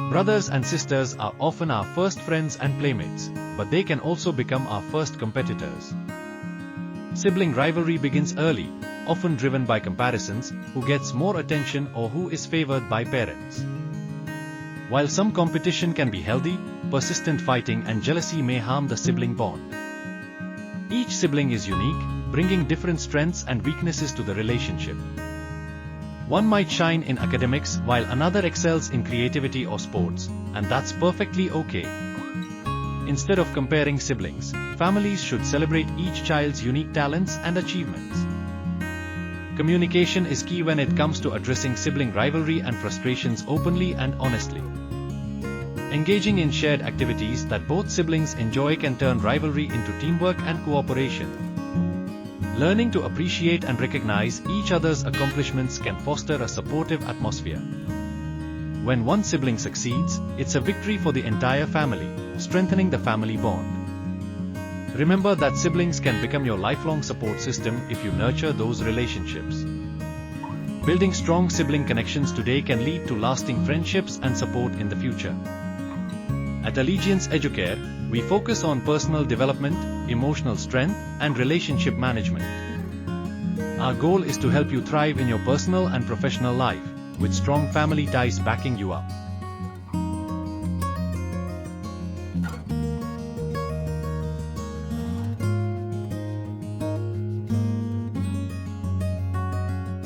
Brothers and sisters are often our first friends and playmates, but they can also become our first competitors. Sibling rivalry begins early, often driven by comparisons, who gets more attention or who is favored by parents. While some competition can be healthy, persistent fighting and jealousy may harm the sibling bond. Each sibling is unique, bringing different strengths and weaknesses to the relationship. One might shine in academics while another excels in creativity or sports, and that's perfectly okay. Instead of comparing siblings, families should celebrate each child's unique talents and achievements. Communication is key when it comes to addressing sibling rivalry and frustrations openly and honestly. Engaging in shared activities that both siblings enjoy can turn rivalry into teamwork and cooperation. Learning to appreciate and recognize each other's accomplishments can foster a supportive atmosphere. When one sibling succeeds, it's a victory for the entire family, strengthening the family bond. Remember that siblings can become your lifelong support system if you nurture those relationships. Building strong sibling connections today can lead to lasting friendships and support in the future. At Allegiance Educare, we focus on personal development, emotional strength, and relationship management. Our goal is to help you thrive in your personal and professional life, with strong family ties backing you up.